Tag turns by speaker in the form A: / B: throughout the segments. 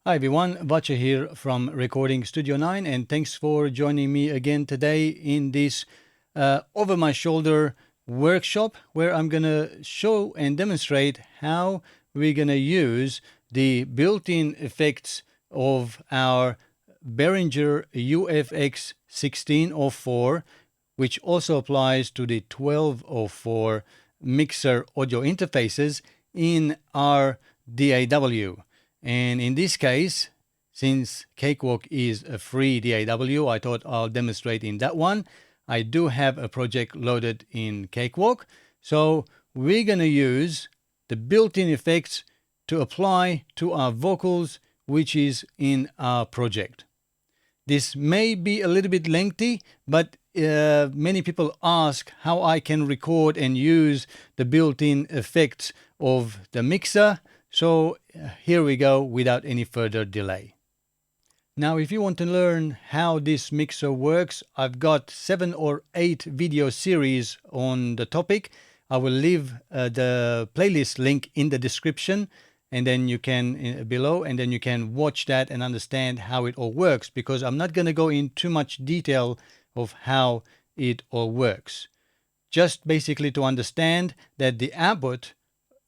A: Hi everyone, Vacha here from Recording Studio 9, and thanks for joining me again today in this over my shoulder workshop where I'm going to show and demonstrate how we're going to use the built-in effects of our Behringer UFX1604, which also applies to the 1204 mixer audio interfaces in our DAW. And in this case, since Cakewalk is a free DAW, I thought I'll demonstrate in that one. I do have a project loaded in Cakewalk. So we're going to use the built-in effects to apply to our vocals, which is in our project. This may be a little bit lengthy, but many people ask how I can record and use the built-in effects of the mixer. So here we go without any further delay. Now, if you want to learn how this mixer works, I've got 7 or 8 video series on the topic. I will leave the playlist link in the description, and then you can below, and then you can watch that and understand how it all works, because I'm not going to go in too much detail of how it all works. Just basically to understand that the output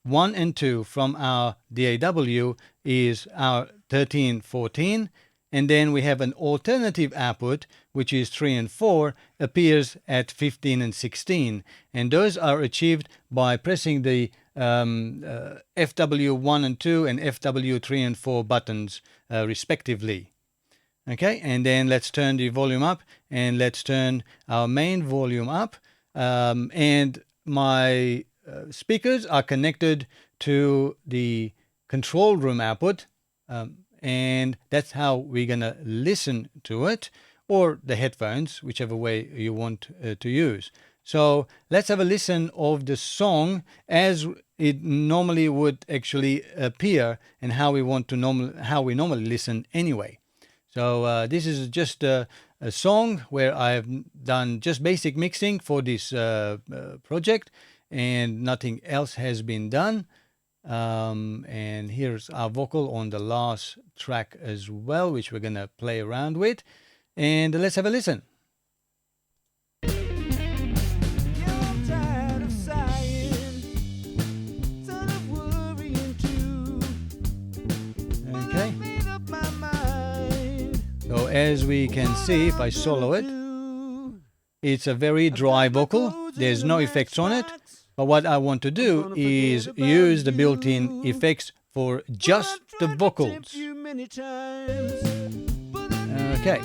A: 1 and 2 from our DAW is our 13, 14, and then we have an alternative output, which is 3 and 4, appears at 15 and 16, and those are achieved by pressing the FW1 and 2 and FW3 and 4 buttons respectively. Okay, and then let's turn the volume up, and let's turn our main volume up, and my speakers are connected to the control room output, and that's how we're gonna listen to it, or the headphones, whichever way you want to use. So let's have a listen of the song as it normally would actually appear, and how we normally listen anyway. So this is just a song where I've done just basic mixing for this project, and nothing else has been done. And here's our vocal on the last track as well, which we're gonna play around with, and let's have a listen. Okay, so as we can see, if I solo it, it's a very dry vocal. There's no effects on it. But what I want to do is use the built-in effects for just the vocals. Okay.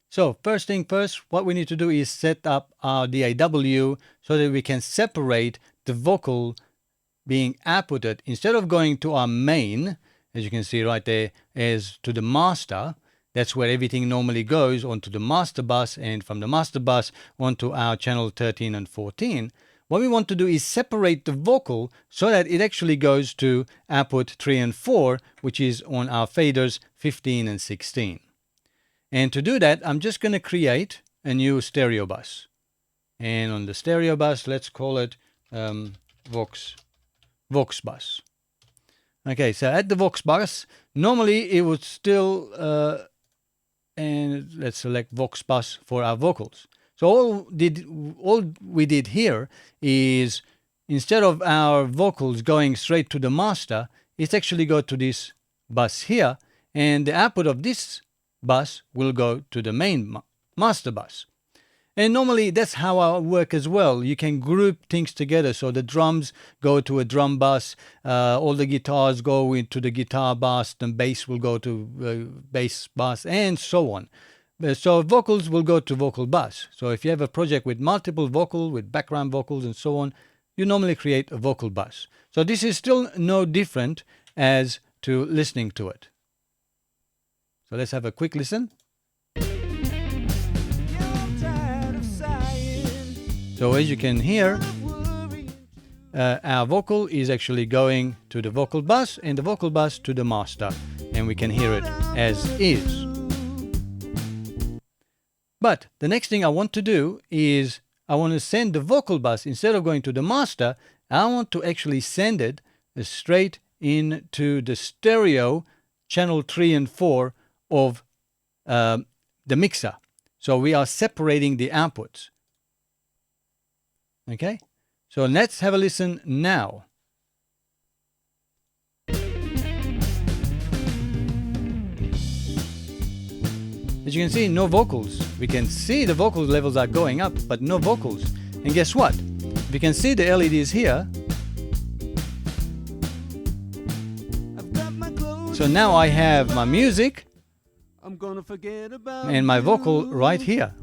A: So first thing first, what we need to do is set up our DAW so that we can separate the vocal being outputted. Instead of going to our main, as you can see right there, as to the master, that's where everything normally goes, onto the master bus, and from the master bus onto our channel 13 and 14. What we want to do is separate the vocal so that it actually goes to output 3 and 4, which is on our faders 15 and 16. And to do that, I'm just going to create a new stereo bus. And on the stereo bus, let's call it Vox bus. Okay, so at the Vox bus, normally it would still and let's select Vox bus for our vocals. So all we did here is, instead of our vocals going straight to the master, it's actually go to this bus here, and the output of this bus will go to the main master bus. And normally that's how I work as well. You can group things together. So the drums go to a drum bus, all the guitars go into the guitar bus, the bass will go to bass bus, and so on. So vocals will go to vocal bus. So if you have a project with multiple vocals, with background vocals and so on, you normally create a vocal bus. So this is still no different as to listening to it. So let's have a quick listen. So as you can hear, our vocal is actually going to the vocal bus, and the vocal bus to the master, and we can hear it as is. But the next thing I want to do is I want to send the vocal bus, instead of going to the master, I want to actually send it straight into the stereo channel 3 and 4 of the mixer. So we are separating the outputs. Okay, so let's have a listen now. As you can see, no vocals. We can see the vocal levels are going up, but no vocals. And guess what? We can see the LEDs here. So now I have my music and my vocal right here.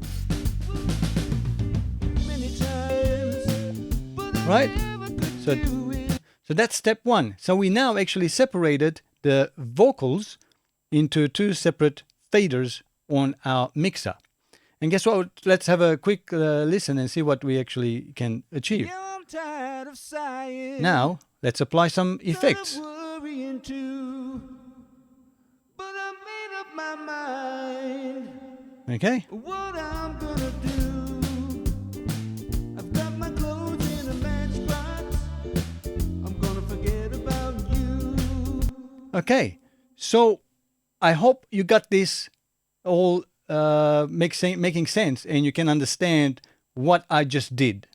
A: Right? So that's step one. So we now actually separated the vocals into two separate faders on our mixer. And guess what? Let's have a quick listen and see what we actually can achieve. Now, let's apply some effects. Okay. Okay, so I hope you got this all making sense and you can understand what I just did.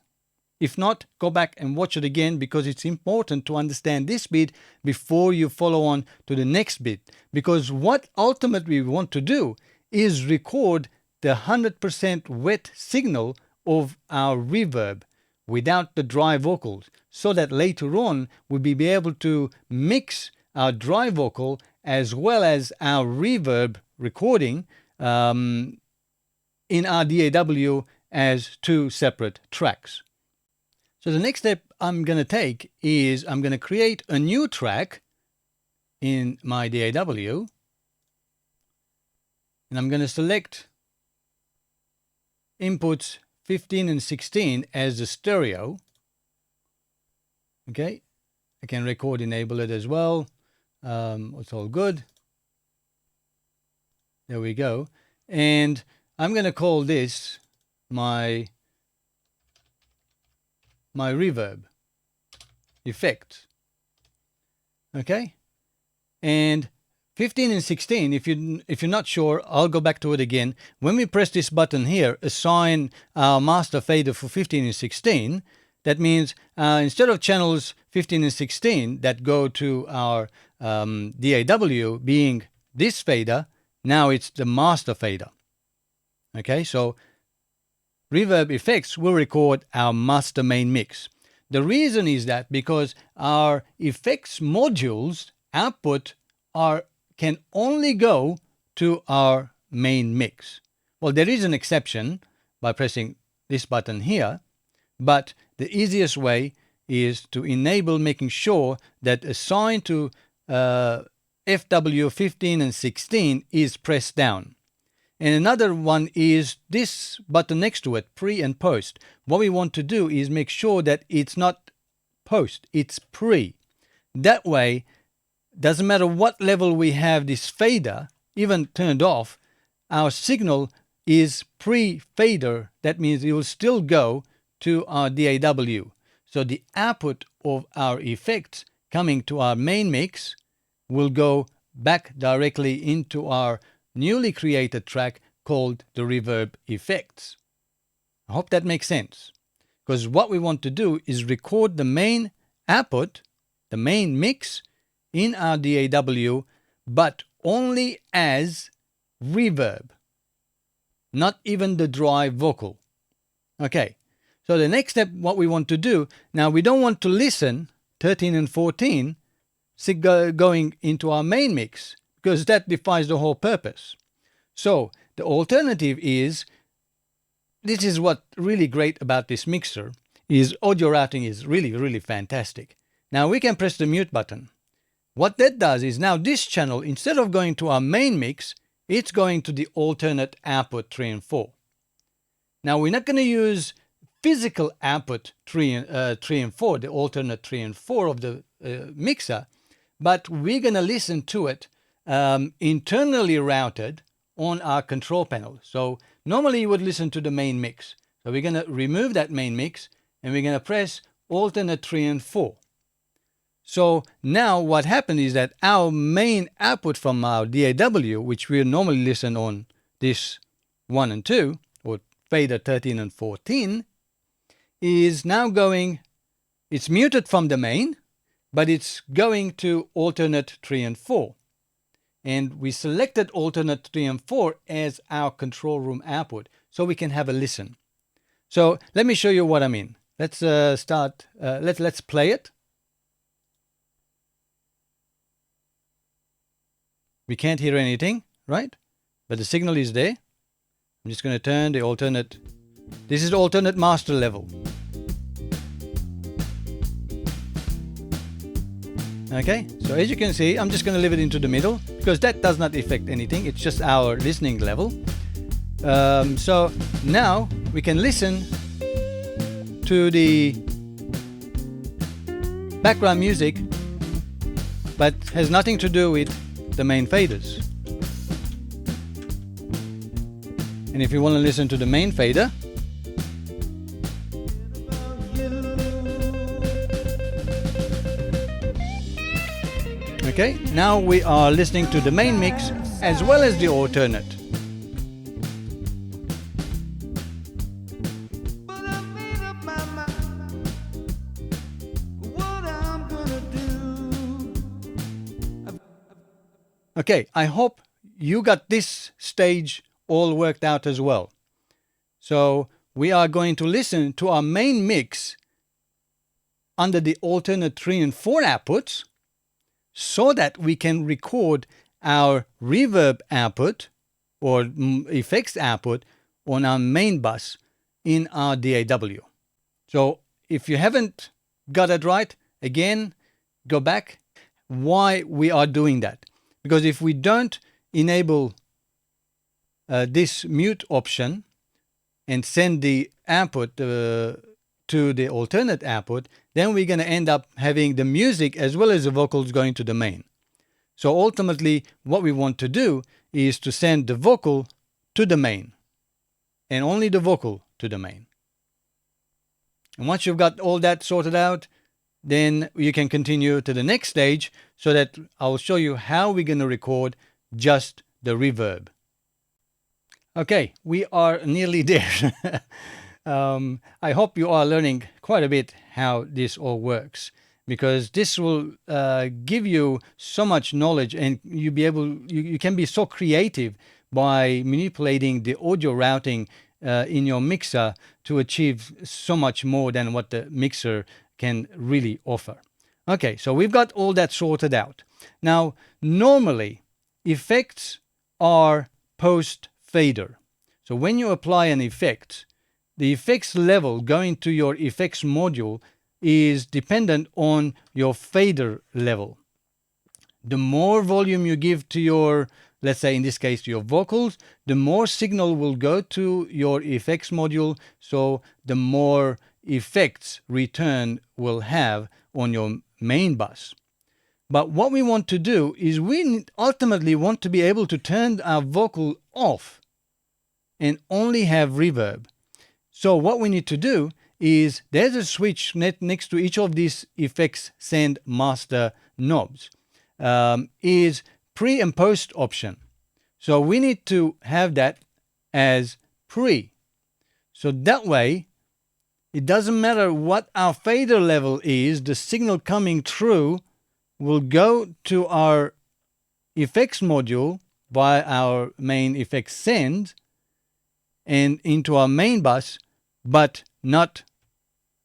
A: If not, go back and watch it again, because it's important to understand this bit before you follow on to the next bit. Because what ultimately we want to do is record the 100% wet signal of our reverb without the dry vocals, so that later on we'll be able to mix our dry vocal as well as our reverb recording in our DAW as two separate tracks. So the next step I'm going to take is I'm going to create a new track in my DAW, and I'm going to select inputs 15 and 16 as the stereo. Okay, I can record enable it as well. It's all good. There we go. And I'm going to call this my reverb effect. Okay, and 15 and 16, if you're not sure, I'll go back to it again. When we press this button here, assign our master fader for 15 and 16, that means instead of channels 15 and 16 that go to our DAW being this fader, now it's the master fader. Okay, so reverb effects will record our master main mix. The reason is that because our effects modules output can only go to our main mix. Well, there is an exception by pressing this button here, but the easiest way is to enable making sure that assign to FW 15 and 16 is pressed down. And another one is this button next to it, pre and post. What we want to do is make sure that it's not post, it's pre. That way, doesn't matter what level we have this fader, even turned off, our signal is pre-fader. That means it will still go to our DAW. So the output of our effects coming to our main mix will go back directly into our newly created track called the reverb effects. I hope that makes sense. Because what we want to do is record the main output, the main mix, in our DAW, but only as reverb, not even the dry vocal. Okay, so the next step, what we want to do, now we don't want to listen 13 and 14 going into our main mix, because that defies the whole purpose. So the alternative is, this is what really great about this mixer, is audio routing is really, really fantastic. Now we can press the mute button. What that does is now this channel, instead of going to our main mix, it's going to the alternate output 3 and 4. Now we're not going to use physical output 3 and 4, the alternate 3 and 4 of the mixer, but we're going to listen to it internally routed on our control panel. So normally you would listen to the main mix. So we're going to remove that main mix and we're going to press alternate 3 and 4. So now what happened is that our main output from our DAW, which we normally listen on this 1 and 2, or fader 13 and 14, is now going, it's muted from the main, but it's going to alternate 3 and 4. And we selected alternate 3 and 4 as our control room output, so we can have a listen. So let me show you what I mean. Let's let's play it. We can't hear anything, right? But the signal is there. I'm just going to turn the alternate. This is the alternate master level. Okay, so as you can see, I'm just going to leave it into the middle because that does not affect anything. It's just our listening level. So now we can listen to the background music, but has nothing to do with the main faders. And if you want to listen to the main fader, okay, now we are listening to the main mix as well as the alternate. Okay, I hope you got this stage all worked out as well. So we are going to listen to our main mix under the alternate 3 and 4 outputs so that we can record our reverb output or effects output on our main bus in our DAW. So if you haven't got it right, again, go back. Why we are doing that? Because if we don't enable this mute option and send the output to the alternate output, then we're going to end up having the music as well as the vocals going to the main. So ultimately, what we want to do is to send the vocal to the main and only the vocal to the main. And once you've got all that sorted out, then you can continue to the next stage so that I'll show you how we're going to record just the reverb. Okay, we are nearly there. I hope you are learning quite a bit how this all works, because this will give you so much knowledge, and you can be so creative by manipulating the audio routing in your mixer to achieve so much more than what the mixer can really offer. Okay, so we've got all that sorted out. Now, normally, effects are post-fader. So when you apply an effect, the effects level going to your effects module is dependent on your fader level. The more volume you give to your, let's say in this case, to your vocals, the more signal will go to your effects module, so the more effects return will have on your main bus. But what we want to do is we ultimately want to be able to turn our vocal off and only have reverb. So what we need to do is there's a switch next to each of these effects send master knobs. Is pre and post option. So we need to have that as pre. So that way, it doesn't matter what our fader level is, the signal coming through will go to our effects module via our main effects send and into our main bus, but not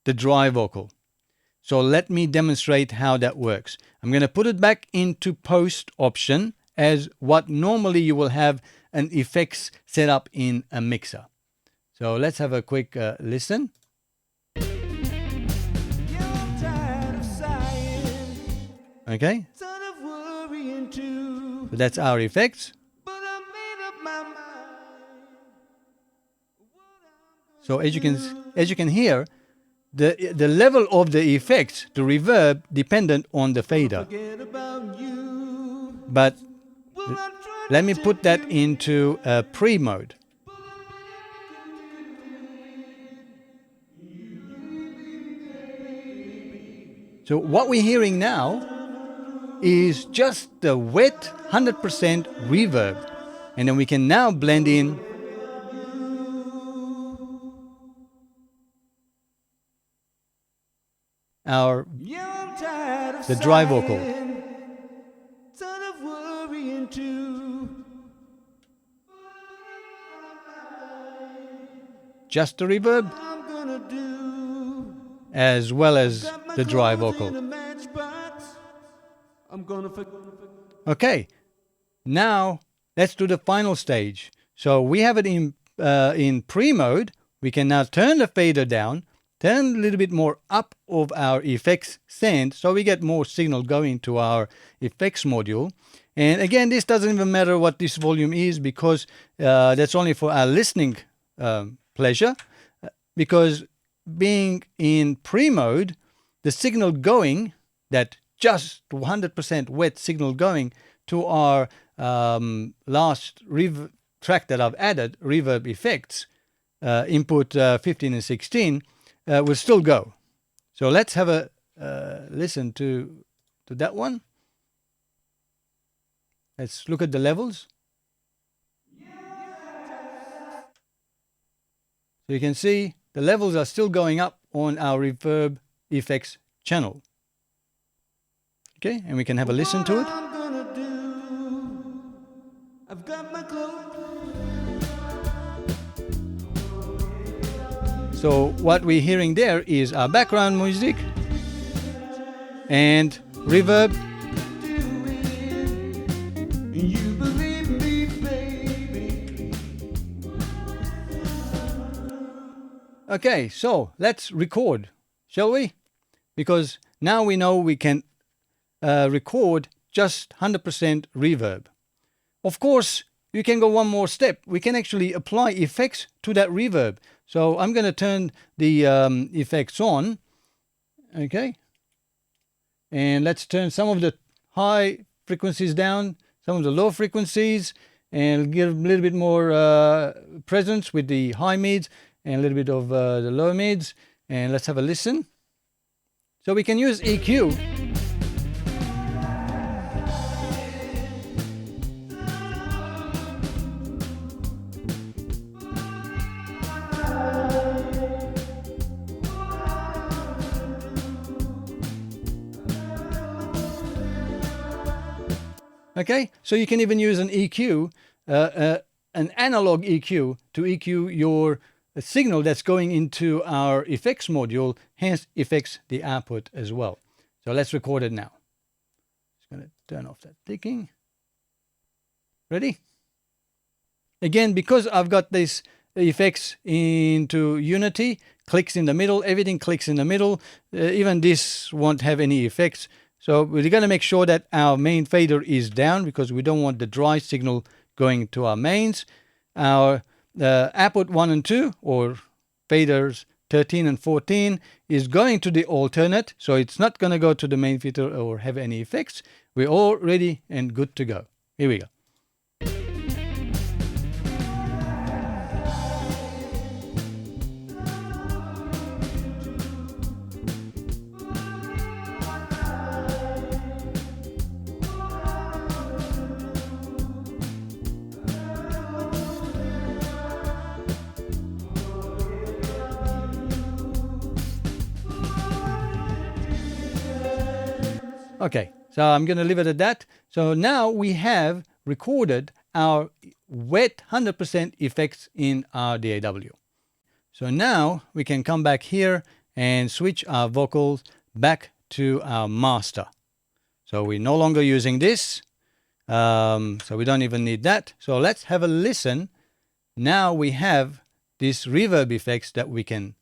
A: the dry vocal. So let me demonstrate how that works. I'm going to put it back into post option as what normally you will have an effects set up in a mixer. So let's have a quick listen. Okay. So that's our effects. So as you can hear, the level of the effects, the reverb, dependent on the fader. But let me put that into pre mode. So what we're hearing now is just the wet 100% reverb. And then we can now blend in the dry vocal. Just the reverb as well as the dry vocal. Okay, now let's do the final stage. So we have it in pre-mode. We can now turn the fader down, turn a little bit more up of our effects send, so we get more signal going to our effects module. And again, this doesn't even matter what this volume is, because that's only for our listening pleasure. Because being in pre-mode, the signal going, that just 100% wet signal going to our last track that I've added, reverb effects, input 15 and 16, will still go. So let's have a listen to that one. Let's look at the levels. So you can see the levels are still going up on our reverb effects channel. Okay, and we can have a listen to it. So what we're hearing there is our background music and reverb. Okay, so let's record, shall we? Because now we know we can record just 100% reverb. Of course, you can go one more step. We can actually apply effects to that reverb. So I'm going to turn the effects on. Okay. And let's turn some of the high frequencies down, some of the low frequencies, and give a little bit more presence with the high mids and a little bit of the low mids. And let's have a listen. So we can use EQ. Okay, so you can even use an EQ, an analog EQ, to EQ your signal that's going into our effects module, hence affects the output as well. So let's record it now. Just going to turn off that ticking. Ready? Again, because I've got this effects into Unity, clicks in the middle, everything clicks in the middle, even this won't have any effects. So we're going to make sure that our main fader is down, because we don't want the dry signal going to our mains. Our output 1 and 2, or faders 13 and 14, is going to the alternate. So it's not going to go to the main filter or have any effects. We're all ready and good to go. Here we go. Okay, so I'm going to leave it at that. So now we have recorded our wet 100% effects in our DAW. So now we can come back here and switch our vocals back to our master. So we're no longer using this. So we don't even need that. So let's have a listen. Now we have these reverb effects that we can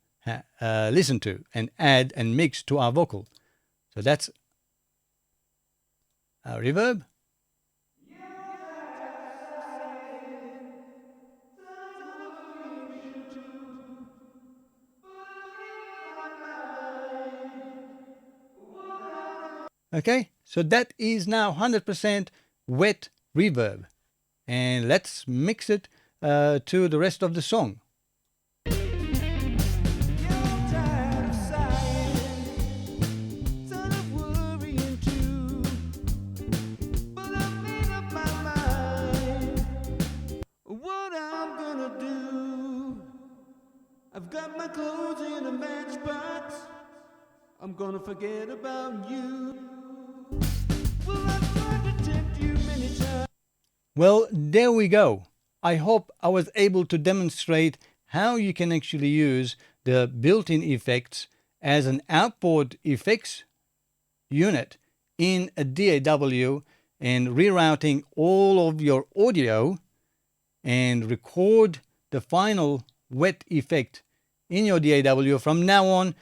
A: listen to and add and mix to our vocal. So that's our reverb. Okay, so that is now 100% wet reverb. And let's mix it to the rest of the song.
B: I've got my clothes in a matchbox. I'm gonna forget about you. Well, I've tried to tempt you many times.
A: Well, there we go. I hope I was able to demonstrate how you can actually use the built-in effects as an outboard effects unit in a DAW and rerouting all of your audio and record the final wet effect in your DAW. From now on,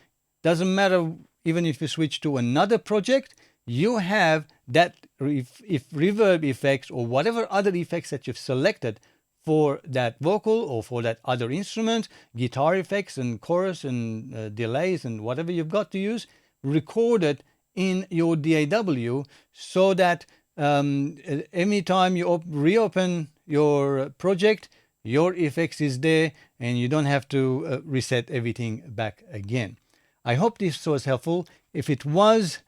A: doesn't matter even if you switch to another project, you have that if reverb effects or whatever other effects that you've selected for that vocal or for that other instrument, guitar effects and chorus and delays and whatever you've got to use, record it in your DAW so that anytime you reopen your project, your effects is there and you don't have to reset everything back again. I hope this was helpful. If it was,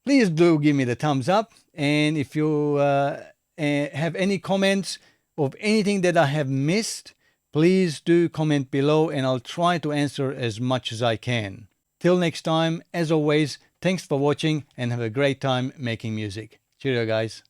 A: please do give me the thumbs up. And if you have any comments of anything that I have missed, please do comment below and I'll try to answer as much as I can. Till next time, as always, thanks for watching and have a great time making music. Cheerio, guys.